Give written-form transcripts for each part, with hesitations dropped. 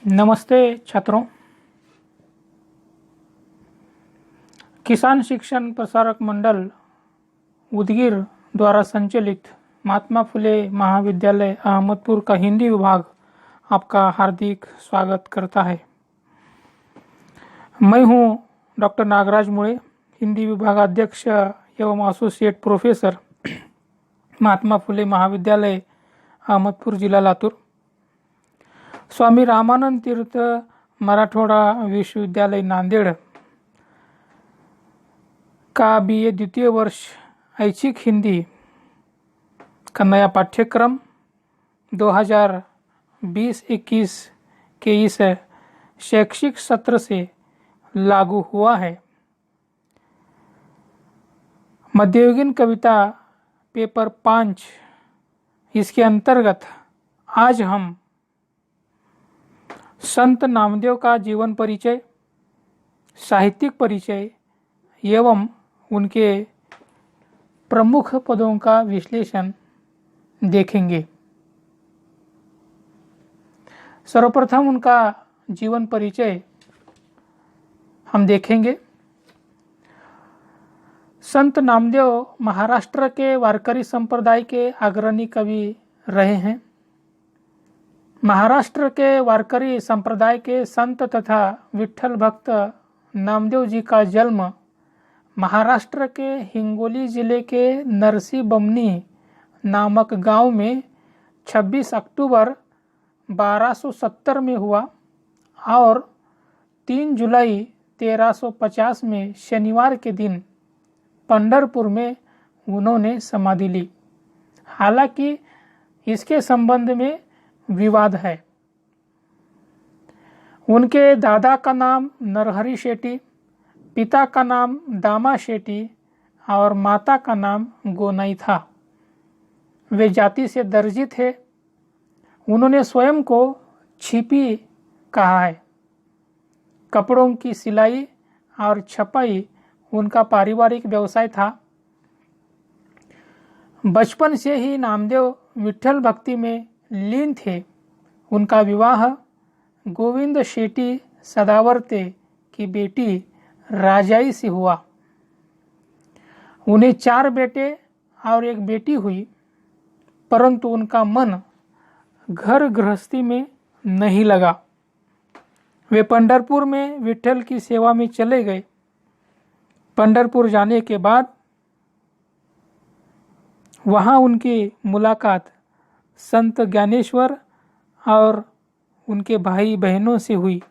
नमस्ते छात्रों। किसान शिक्षण प्रसारक मंडल उदगीर द्वारा संचालित महात्मा फुले महाविद्यालय अहमदपुर का हिंदी विभाग आपका हार्दिक स्वागत करता है। मैं हूं डॉक्टर नागराज मुळे, हिंदी विभाग अध्यक्ष एवं एसोसिएट प्रोफेसर, महात्मा फुले महाविद्यालय अहमदपुर, जिला लातूर। स्वामी रामानंद तीर्थ मराठवाड़ा विश्वविद्यालय नांदेड़ का BA द्वितीय वर्ष ऐच्छिक हिंदी का नया पाठ्यक्रम 2020-21 के इस शैक्षिक सत्र से लागू हुआ है। मध्ययुगीन कविता पेपर 5 इसके अंतर्गत आज हम संत नामदेव का जीवन परिचय, साहित्यिक परिचय एवं उनके प्रमुख पदों का विश्लेषण देखेंगे। सर्वप्रथम उनका जीवन परिचय हम देखेंगे। संत नामदेव महाराष्ट्र के वारकरी संप्रदाय के अग्रणी कवि रहे हैं। महाराष्ट्र के वारकरी संप्रदाय के संत तथा विठ्ठल भक्त नामदेव जी का जन्म महाराष्ट्र के हिंगोली जिले के नरसी बमनी नामक गांव में 26 अक्टूबर 1270 में हुआ और 3 जुलाई 1350 में शनिवार के दिन पंढरपुर में उन्होंने समाधि ली। हालांकि इसके संबंध में विवाद है। उनके दादा का नाम नरहरि शेट्टी, पिता का नाम दामा शेट्टी और माता का नाम गोनाई था। वे जाति से दर्जी थे। उन्होंने स्वयं को छिपी कहा है। कपड़ों की सिलाई और छपाई उनका पारिवारिक व्यवसाय था। बचपन से ही नामदेव विठ्ठल भक्ति में लीन थे। उनका विवाह गोविंद शेट्टी सदावर्ते की बेटी राजाई से हुआ। उन्हें 4 बेटे और 1 बेटी हुई, परंतु उनका मन घर गृहस्थी में नहीं लगा। वे पंढरपुर में विठ्ठल की सेवा में चले गए। पंढरपुर जाने के बाद वहां उनकी मुलाकात संत ज्ञानेश्वर और उनके भाई बहनों से हुई।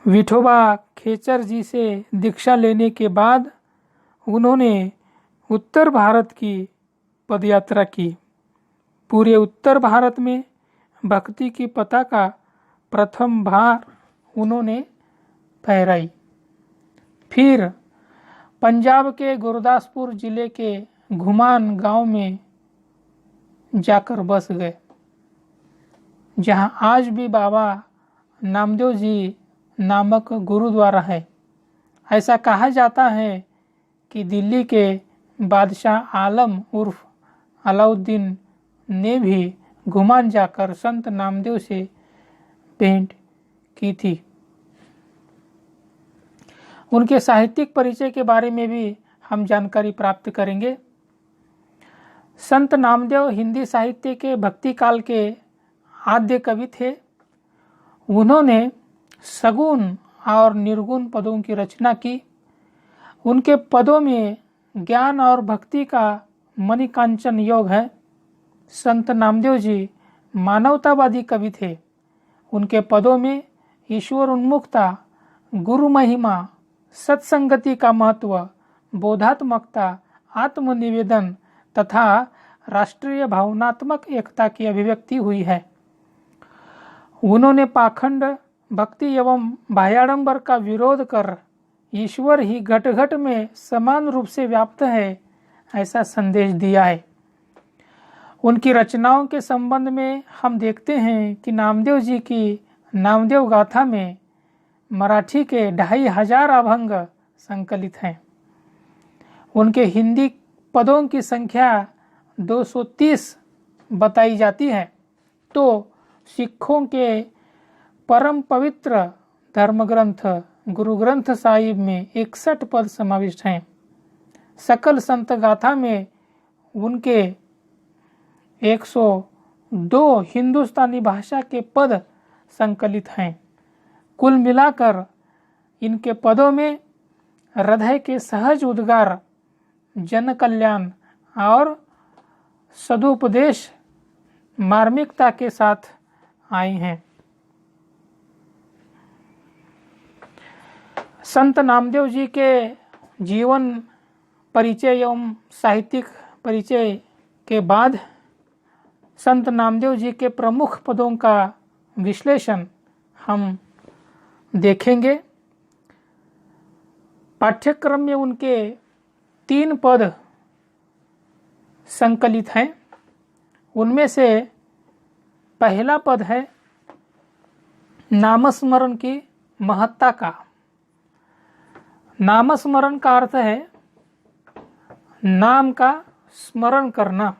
विठोबा खेचर जी से दीक्षा लेने के बाद उन्होंने उत्तर भारत की पदयात्रा की। पूरे उत्तर भारत में भक्ति की पताका प्रथम बार उन्होंने फहराई। फिर पंजाब के गुरदासपुर जिले के घुमान गांव में जाकर बस गए, जहां आज भी बाबा नामदेव जी नामक गुरुद्वारा है। ऐसा कहा जाता है कि दिल्ली के बादशाह आलम उर्फ अलाउद्दीन ने भी घुमान जाकर संत नामदेव से भेंट की थी। उनके साहित्यिक परिचय के बारे में भी हम जानकारी प्राप्त करेंगे। संत नामदेव हिंदी साहित्य के भक्ति काल के आद्य कवि थे। उन्होंने सगुण और निर्गुण पदों की रचना की। उनके पदों में ज्ञान और भक्ति का मणिकांचन योग है। संत नामदेव जी मानवतावादी कवि थे। उनके पदों में ईश्वर उन्मुखता, गुरु महिमा, सत्संगति का महत्व, बोधात्मकता, आत्मनिवेदन तथा राष्ट्रीय भावनात्मक एकता की अभिव्यक्ति हुई है। उन्होंने पाखंड, भक्ति एवं बाह्याडंबर का विरोध कर ईश्वर ही घट घट में समान रूप से व्याप्त है, ऐसा संदेश दिया है। उनकी रचनाओं के संबंध में हम देखते हैं कि नामदेव जी की नामदेव गाथा में मराठी के 2500 अभंग संकलित हैं। उनके हिंदी पदों की संख्या 230 बताई जाती है, तो सिखों के परम पवित्र धर्म ग्रंथ गुरु ग्रंथ साहिब में 61 पद समाविष्ट हैं। सकल संत गाथा में उनके 102 हिंदुस्तानी भाषा के पद संकलित हैं। कुल मिलाकर इनके पदों में हृदय के सहज उद्गार, जन कल्याण और सदुपदेश मार्मिकता के साथ आई हैं। संत नामदेव जी के जीवन परिचय एवं साहित्यिक परिचय के बाद संत नामदेव जी के प्रमुख पदों का विश्लेषण हम देखेंगे। पाठ्यक्रम में उनके 3 पद संकलित हैं। उनमें से पहला पद है नामस्मरण की महत्ता का। नामस्मरण का अर्थ है नाम का स्मरण करना।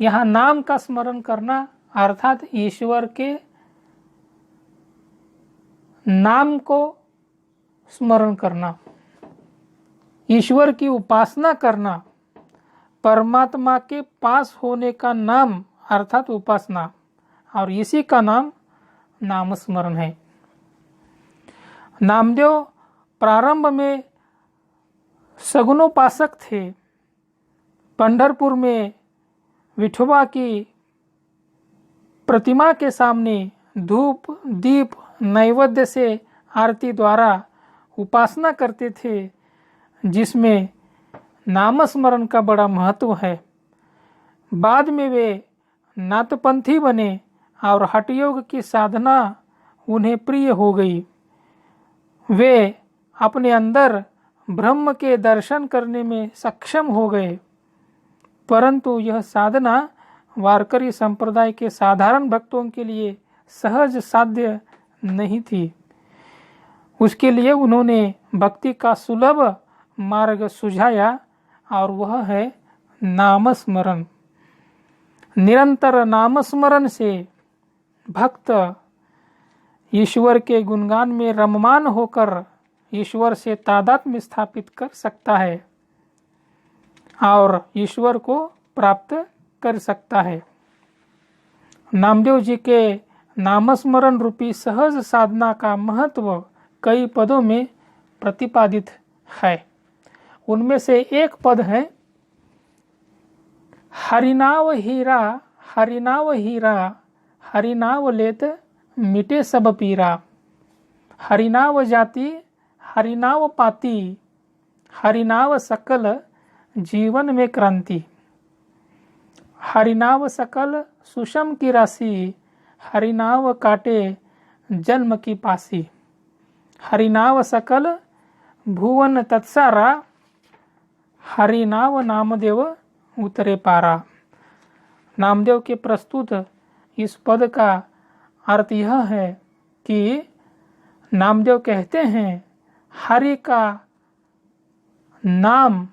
यहाँ नाम का स्मरण करना अर्थात ईश्वर के नाम को स्मरण करना, ईश्वर की उपासना करना, परमात्मा के पास होने का नाम अर्थात उपासना, और इसी का नाम नामस्मरण है। नामदेव प्रारंभ में सगुनोपासक थे। पंढरपुर में विठोबा की प्रतिमा के सामने धूप दीप नैवेद्य से आरती द्वारा उपासना करते थे, जिसमें नामस्मरण का बड़ा महत्व है। बाद में वे नाथपंथी बने और हठयोग की साधना उन्हें प्रिय हो गई। वे अपने अंदर ब्रह्म के दर्शन करने में सक्षम हो गए, परंतु यह साधना वारकरी संप्रदाय के साधारण भक्तों के लिए सहज साध्य नहीं थी। उसके लिए उन्होंने भक्ति का सुलभ मार्ग सुझाया और वह है नामस्मरण। निरंतर नामस्मरण से भक्त ईश्वर के गुणगान में रममान होकर ईश्वर से तादात्म्य स्थापित कर सकता है और ईश्वर को प्राप्त कर सकता है। नामदेव जी के नामस्मरण रूपी सहज साधना का महत्व कई पदों में प्रतिपादित है। उनमें से एक पद है हरिनाव हीरा, हरिनाव हीरा, हरिनाव लेत मिटे सब पीरा। हरिनाव जाति हरिनाव पाती, हरिनाव सकल जीवन में क्रांति। हरिनाव सकल सुषम की राशि, हरिनाव काटे जन्म की पासी। हरिनाव सकल भुवन तत्सारा, हरिनाव नामदेव उतरे पारा। नामदेव के प्रस्तुत इस पद का अर्थ यह है कि नामदेव कहते हैं हरि का नाम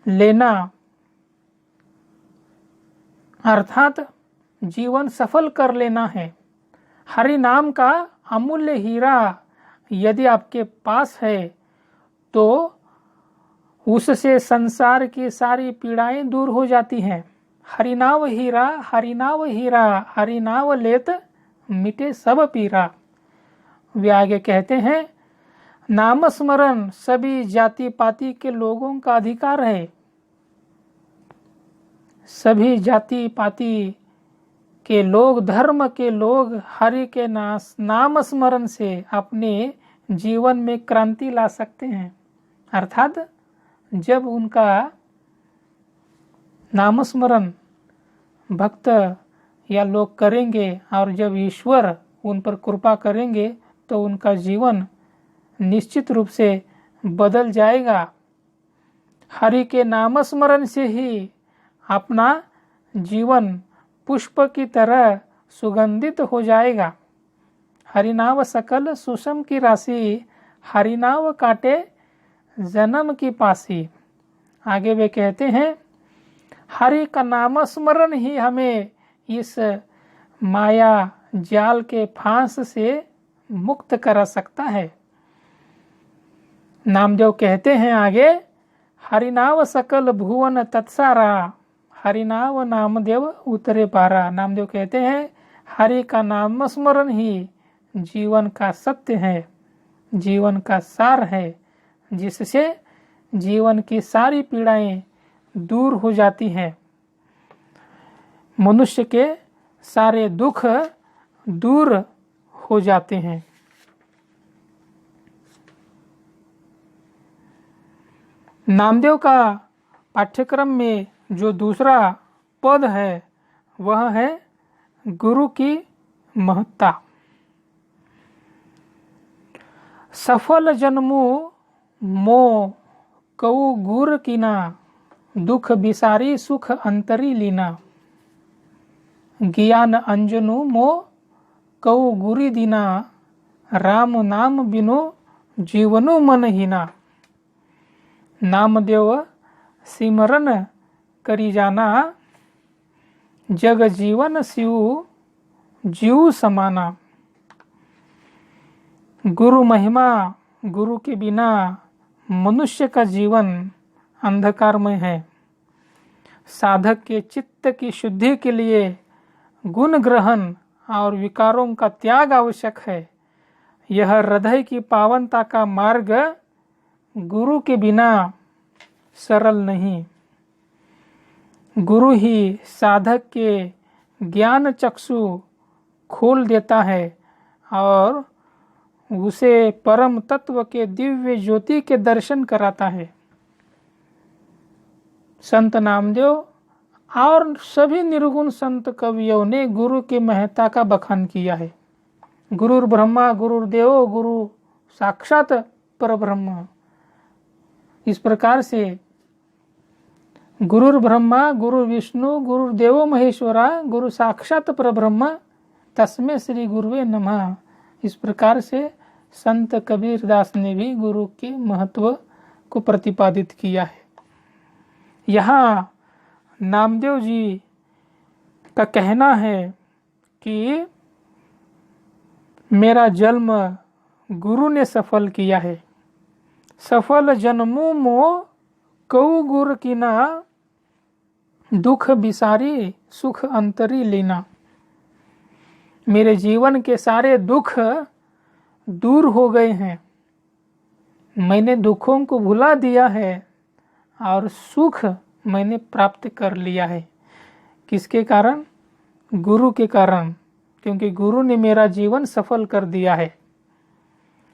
लेना अर्थात जीवन सफल कर लेना है। हरि नाम का अमूल्य हीरा यदि आपके पास है तो उससे संसार की सारी पीड़ाएं दूर हो जाती हैं। हरिनाव हीरा, हरिनाव हीरा, हरिनाव लेत मिटे सब पीरा। वे आगे कहते हैं नामस्मरण सभी जाति पाति के लोगों का अधिकार है। सभी जाति पाति के लोग, धर्म के लोग हरि के नाम स्मरण से अपने जीवन में क्रांति ला सकते हैं। अर्थात जब उनका नामस्मरण भक्त या लोग करेंगे और जब ईश्वर उन पर कृपा करेंगे तो उनका जीवन निश्चित रूप से बदल जाएगा। हरि के नामस्मरण से ही अपना जीवन पुष्प की तरह सुगंधित हो जाएगा। हरिनाव सकल सुषम की राशि, हरिनाव काटे जन्म की पासी। आगे वे कहते हैं हरि का नामस्मरण ही हमें इस माया जाल के फांस से मुक्त करा सकता है। नामदेव कहते हैं आगे, हरिनाव सकल भुवन तत्सारा, हरिनाव नामदेव उतरे पारा। नामदेव कहते हैं हरि का नाम स्मरण ही जीवन का सत्य है, जीवन का सार है, जिससे जीवन की सारी पीड़ाएं दूर हो जाती हैं, मनुष्य के सारे दुख दूर हो जाते हैं। नामदेव का पाठ्यक्रम में जो दूसरा पद है वह है गुरु की महत्ता। सफल जन्मु मो कऊ गुर कीना, दुख बिसारी सुख अंतरी लीना। ज्ञान अंजनु मो कऊ गुरी दीना, राम नाम बिनु जीवनु मन हीना। नामदेव सिमरन करी जाना, जग जीवन शिव जीव समाना। गुरु महिमा, गुरु के बिना मनुष्य का जीवन अंधकारमय है। साधक के चित्त की शुद्धि के लिए गुण ग्रहण और विकारों का त्याग आवश्यक है। यह हृदय की पावनता का मार्ग गुरु के बिना सरल नहीं। गुरु ही साधक के ज्ञान चक्षु खोल देता है और उसे परम तत्व के दिव्य ज्योति के दर्शन कराता है। संत नामदेव और सभी निर्गुण संत कवियों ने गुरु की महत्ता का बखान किया है। गुरुर् ब्रह्मा गुरुर्देवो गुरु साक्षात परब्रह्म, इस प्रकार से गुरुर् ब्रह्मा गुरु विष्णु गुरुर्देवो महेश्वरा गुरु साक्षात परब्रह्म तस्मै श्री गुरुवे नमः, इस प्रकार से संत कबीर दास ने भी गुरु के महत्व को प्रतिपादित किया है। यहाँ नामदेव जी का कहना है कि मेरा जन्म गुरु ने सफल किया है। सफल जन्मु मो कऊ गुर कीना, दुख बिसारी सुख अंतरी लीना। मेरे जीवन के सारे दुख दूर हो गए हैं, मैंने दुखों को भुला दिया है और सुख मैंने प्राप्त कर लिया है। किसके कारण? गुरु के कारण, क्योंकि गुरु ने मेरा जीवन सफल कर दिया है।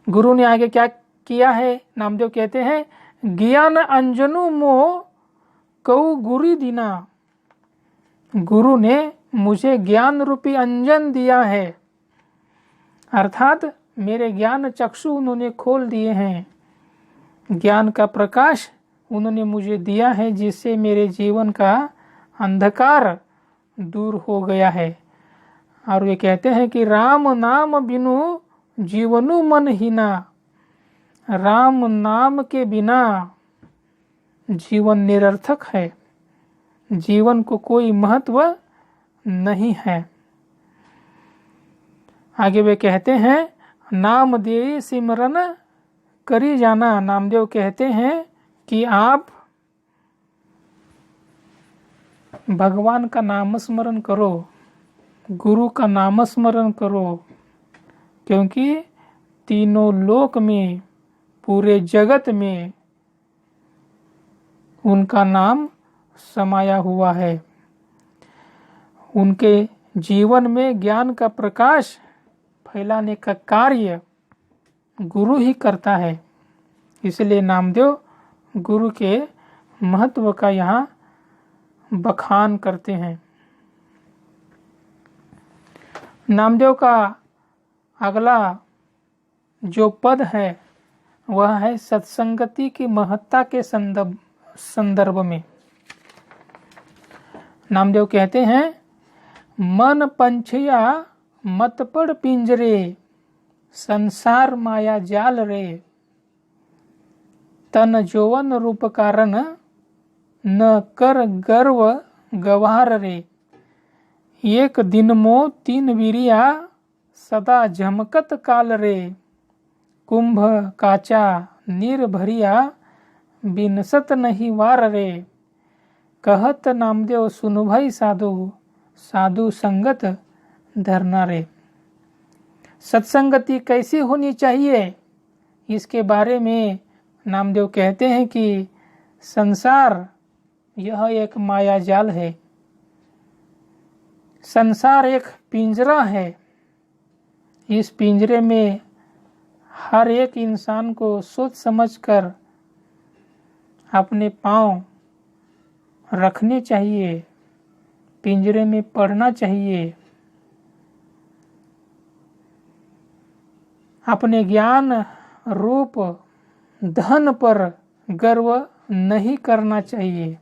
गुरु ने आगे क्या किया है? नामदेव कहते हैं ज्ञान अंजनु मो कऊ गुरी दीना। गुरु ने मुझे ज्ञान रूपी अंजन दिया है, अर्थात मेरे ज्ञान चक्षु उन्होंने खोल दिए हैं। ज्ञान का प्रकाश उन्होंने मुझे दिया है, जिससे मेरे जीवन का अंधकार दूर हो गया है। और वे कहते हैं कि राम नाम बिनु जीवनु मन हीना। राम नाम के बिना जीवन निरर्थक है, जीवन को कोई महत्व नहीं है। आगे वे कहते हैं नाम देव सिमरन करी जाना। नामदेव कहते हैं कि आप भगवान का नाम स्मरण करो, गुरु का नाम स्मरण करो, क्योंकि तीनों लोक में, पूरे जगत में उनका नाम समाया हुआ है। उनके जीवन में ज्ञान का प्रकाश फैलाने का कार्य गुरु ही करता है। इसलिए नामदेव गुरु के महत्व का यहाँ बखान करते हैं। नामदेव का अगला जो पद है वह है सत्संगति की महत्ता के संदर्भ में। नामदेव कहते हैं मन पंछिया मत पड़ पिंजरे, संसार माया जाल रे। तन जोवन रूप कारण न कर गर्व गवार रे। एक दिन मो तीन वीरिया सदा झमकत काल रे, कुंभ काचा नीर भरिया बिनसत नहीं वार रे। कहत नामदेव सुनु भाई साधु, साधु संगत धरना रे। सत्संगति कैसी होनी चाहिए, इसके बारे में नामदेव कहते हैं कि संसार यह एक माया जाल है। संसार एक पिंजरा है। इस पिंजरे में हर एक इंसान को सोच समझकर अपने पांव रखने चाहिए, पिंजरे में पड़ना चाहिए। अपने ज्ञान रूप धन पर गर्व नहीं करना चाहिए।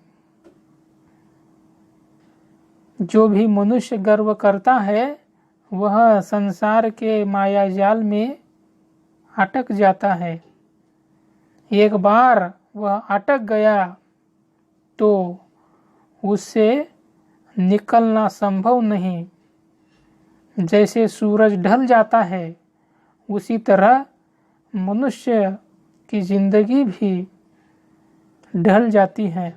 जो भी मनुष्य गर्व करता है वह संसार के माया जाल में अटक जाता है। एक बार वह अटक गया तो उससे निकलना संभव नहीं। जैसे सूरज ढल जाता है उसी तरह मनुष्य की जिंदगी भी ढल जाती है।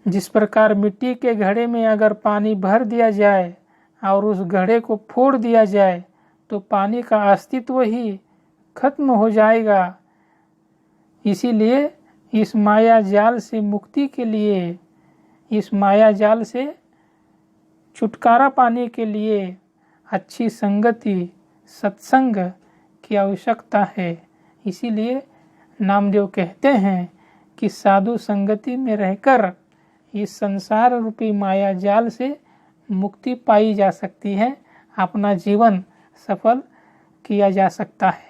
जिस प्रकार मिट्टी के घड़े में अगर पानी भर दिया जाए और उस घड़े को फोड़ दिया जाए तो पानी का अस्तित्व ही खत्म हो जाएगा। इसीलिए इस माया जाल से मुक्ति के लिए, इस माया जाल से छुटकारा पाने के लिए अच्छी संगति, सत्संग की आवश्यकता है। इसीलिए नामदेव कहते हैं कि साधु संगति में रहकर इस संसार रूपी माया जाल से मुक्ति पाई जा सकती है, अपना जीवन सफल किया जा सकता है।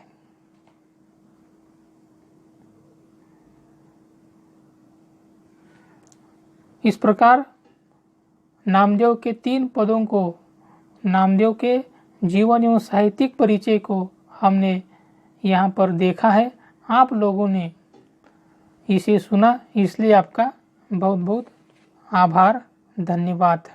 इस प्रकार नामदेव के 3 पदों को, नामदेव के जीवन एवं साहित्यिक परिचय को हमने यहाँ पर देखा है। आप लोगों ने इसे सुना, इसलिए आपका बहुत बहुत आभार, धन्यवाद।